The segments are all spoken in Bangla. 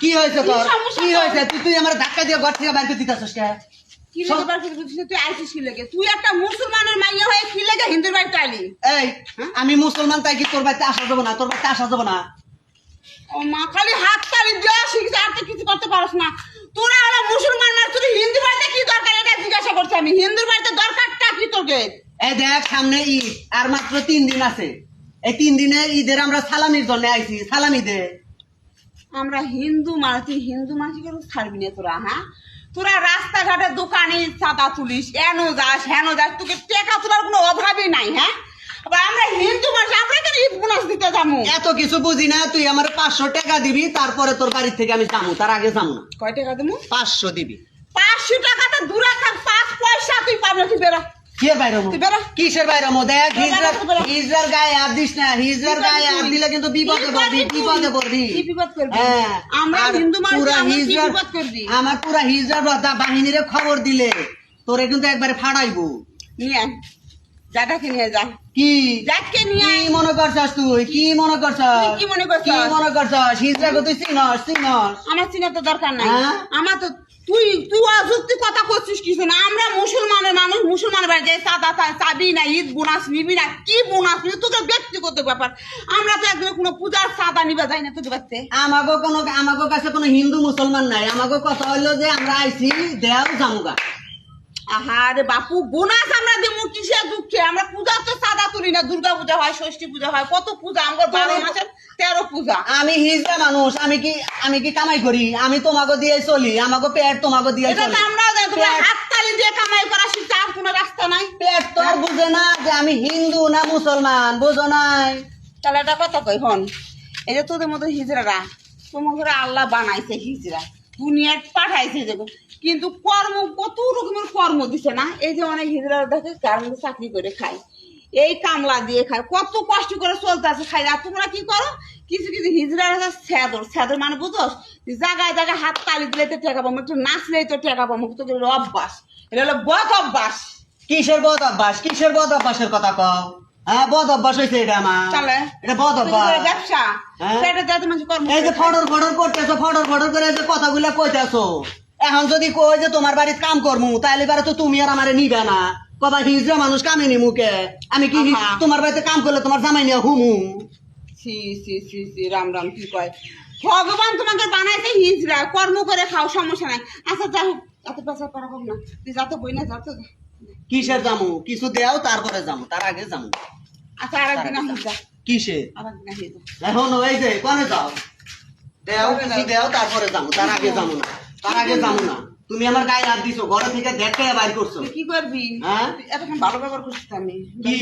কি হয়েছে তোর? কি হয়েছে? তুই আমার ধাক্কা দিয়ে ঘর থেকে বাইরে দিতেছিস কে? কি লেগে বার করে দিছিস? তুই আইছিস কি লেগে? তুই একটা মুসলমানের মাইয়া হয়ে কি লেগে হিন্দুর বাড়িতে আইলি? এই আমি মুসলমান তাই কি তোর বাড়িতে আসা যাবো না? তোর বাড়িতে আসা যাবো না? ও মা, খালি হাত তালি দেওয়া শিখছে, আর তো কিছু করতে পারস না। তোরা হলো মুসলমান না, তুই হিন্দু বাড়িতে কি দরকার এটা জিজ্ঞাসা করছি আমি। হিন্দুর বাড়িতে দরকারটা কি তোকে? এই দেখ সামনে ঈদ আর মাত্র 3 দিন আছে। এই 3 দিনে ঈদের আমরা সালামির জন্য আইছি, সালামি দে। আমরা হিন্দু মানুষ, তুই হিন্দু মানুষ কেন ছাড়বি না তোরা? হ্যাঁ, তোরা রাস্তাঘাটে দোকানে চাঁদা তুলিস, এনো যাস হেনো যাস, তোকে টাকা তোলার কোনো অভাবই নাই। হ্যাঁ, আবার আমরা হিন্দু মানুষ, আমরা কেন ঈদ বোনাস দিতে যাবো? এত কিছু বুঝি না, তুই আমার 500 টাকা দিবি, তারপরে তোর বাড়ি থেকে আমি যাবো, তার আগে যাবো না। কয় টাকা দেবো? 500 দিবি। 500 টাকাটা দূরে থাক, 5 পয়সা তুই পাবি না, তুই বেরো। কে বাইরে তুই বেরো। কিসের বাইরে দেখ বেরো। হিজরার গায়ে হাত দিস না, হিজরার গায়ে হাত দিলে কিন্তু বিপদে পড়বি, বিপদে পড়বি। কি বিপদ করবি? হ্যাঁ, আমরা আর হিন্দু মানুষ, পুরা আমরা কি হিজরার বিপদ করবি? আমার পুরা হিজরার বাহিনীরে খবর দিলে তোরে কিন্তু একবারে ফাড়াইবো। নিয়ে আয়, যাটাকে নিয়ে যা। কি যাকে নিয়ে কি আয়। মনে করছস তুই? কি মনে করছস? তুই কি মনে করছস? কি মনে করছস? হিজরাকে তুই চিনস? চিনস? আমার চিনা তো দরকার নাই। হ্যাঁ? আমার তো তুই তুই অযুক্তি কথা করছিস কিছু না। আমরা মুসলমানের মানুষ, মুসলমানের বাড়ি যাই, চাঁদা চাবি না, ঈদ বোনাস নিবি না, কি বোনাস নিবি তোদের ব্যক্তিগত ব্যাপার। আমরা তো একদিন কোনো পূজার চাঁদা নিবা যাই না তোদের বাড়িতে। আমাগো কাছে কোনো হিন্দু মুসলমান নাই। আমাগো কথা হইলো যে আমরা আইছি দেও জামুগা। আহারে বাপু, বোনাস আমরা দেবো কিসের দুঃখে? আমরা পূজা তো চাঁদা তুলি না। দুর্গা পূজা হয়, ষষ্ঠী পূজা হয়, কত পূজা, আমার 12 মাসের 13 পূজা। আমি হিজড়া মানুষ, আমি কি কামাই করি? আমি তোমাকে দিয়ে চলি, আমাকে পেট তোমাকে দিয়ে এটা চলি। তো আমরা তোমরা হাত তালি দিয়ে কামাই করা শিখতে, আর কোনো রাস্তা নাই। পেট তো আর বুঝে না যে আমি হিন্দু না মুসলমান, বুঝো নাই? তাহলে এটা কথা কই হন, এই যে তোদের মতো হিজড়ারা, তোমার ঘরে আল্লাহ বানাইছে হিজড়া, দুনিয়ায় পাঠাইছে যে, কিন্তু কর্ম কত রকমের কর্ম দিছে না। এই যে অনেক হিজড়া দেখে কারণ চাকরি করে খায়, এই কামলা দিয়ে খায়, কত কষ্ট করে চলতে আছে খাই। আর তোমরা কি করো? কিছু কিছু হিজড়া স্যাদর মানে বুঝোস, জায়গায় জায়গায় হাত তালি দিলে তো টেকা পাবো, একটু নাচলেই তো টেকা পাবো। তোদের হলো অভ্যাস, এটা হলো বদ অভ্যাস। কিসের বদ অভ্যাস? কিসের বদ অভ্যাসের কথা কও? হ্যাঁ, বদ অভ্যাস হয়েছে এটা আমার। তাহলে এটা বদ অভ্যাস। ব্যবসা হ্যাঁ? সেটা যাতে মানুষ কর্ম এই যে করে খায়। ফডর করতেছো, ফডর করে যে কথাগুলা কইতেছো, এখন যদি কই যে তোমার বাড়িতে কাম করমু, তাহলে এবারে তো তুমি আর আমারে নিবে না। কবা হিজড়া মানুষ কামে নি মুখে, আমি কি আহা। তোমার বাড়িতে কাম করলে তোমার জামাই নিয়ে হুমু? সি সি সি সি, রাম রাম, কি কয় ভগবান তোমাকে বানাইছে হিজড়া, কর্ম করে খাও, সমস্যা নাই। আচ্ছা যা হোক, এত পেশা করা হোক না, তুই যাতে বই না যাতে। কিসের জামু? কিছু দেও তারপরে যামু, তার আগে যামু। আচ্ছা আর একদিন আসি যা, কিসে? আর একদিন আসি যা। এখন ওই যে কোনে যাও, দেও কিছু দেও তারপরে যামু, তার আগে যামু না, তার আগে যামু না। তুমি আমার গায়ে হাত দিছো, ঘরে থেকে দেখে বাইর করছো। তুই কি করবি? হ্যাঁ? তুই এতক্ষণ ভালো ব্যবহার করছিস তো আমি। কি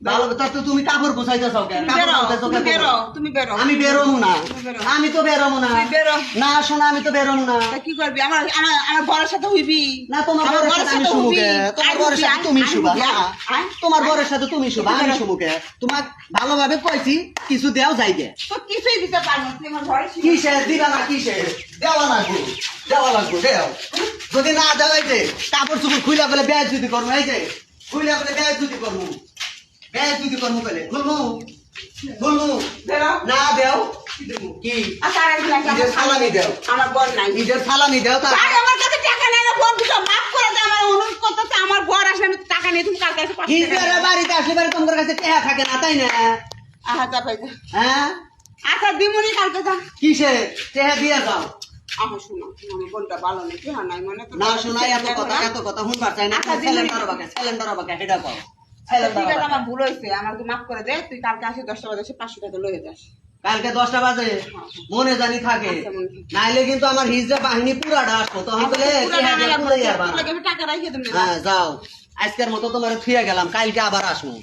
ভালো? তা তো তুমি কাপড় গোছাইতেছো কেন? তুমি বেরো, তুমি বেরো, তুমি বেরো। আমি বেরোমু না, তুমি বেরো। আমি তো বেরোমু না। তুই বেরো। না শোনা, আমি তো বেরোমু না। তা কি করবি? আমার আমার আমার বরের সাথে হইবি না, তোমার আমার বরের সাথে আমি হইবি। সুমুখে, তোমার আয় বরের হইবি, সাথে আয়, তুমি আয় শুবা হইবি, না। আয়। তোমার বরের সাথে তুমি শুবা, আমি সুমুখে। তোমার ভালোভাবে কইছি কিছু দেও যাইগে। তো কিছুই দিতে পারবো না, তুই আমার ঘরে ছিল। কিসের দিবা না? কিসের দেওয়া লাগবো? দেওয়া লাগবো, দেও। যদি না দেও, এই যে কাপড় চুপড় খুইলা বলে বেয়াজ যদি করবো, এই যে খুইলা বলে বেয়াজ যদি করবো, বেয়াজ যদি করবো বলে খুলবো, খুলবো বেরো। না দেও কি আচ্ছা আর একদিন আসি, ঈদের সালামি দেও, আমার বর নাই। ঈদের সালামি দেও। তার আর আমার কাছে টাকা নাই না, ফোন দিছো, মাফ করে দে, আমার অনুরোধ করতেছে। আমার বর আসলে আমি টাকা নিয়ে, তুমি কালকে এসে 500 টাকা ঈদের দাও। বাড়িতে আসলে বাড়ি তোমার কাছে টেহা থাকে না, তাই না? আহা যা পাইছে। হ্যাঁ, আচ্ছা দিমুনি কালকে যা। কিসের টেহা দিয়ে যাও? আহা শোনো, আমার বোনটা ভালো নেই, কি হয় নাই মানে তো না শোনাই এত কথা শুনবার চাই না। আচ্ছা, সিলিন্ডার বাকে, সিলিন্ডার বাকে হেডা পাও, আচ্ছা, ঠিক আছে, সিলিন্ডার আমার ভুল হয়েছে, আমাকে মাফ করে দে। তুই কালকে আসি 10টা বাজে, এসে 500 টাকা লয়ে যাস। কালকে 10টা বাজে মনে জানি থাকে, আচ্ছা, মনে থাকে। নাইলে কিন্তু আমার হিজড়া বাহিনী পুরাটা আসবো, তখন বলে আমি টাকা রাখিয়ে দেবো। হ্যাঁ যাও, আজকের মতো তোমার ফিরে গেলাম, কালকে আবার আসবো।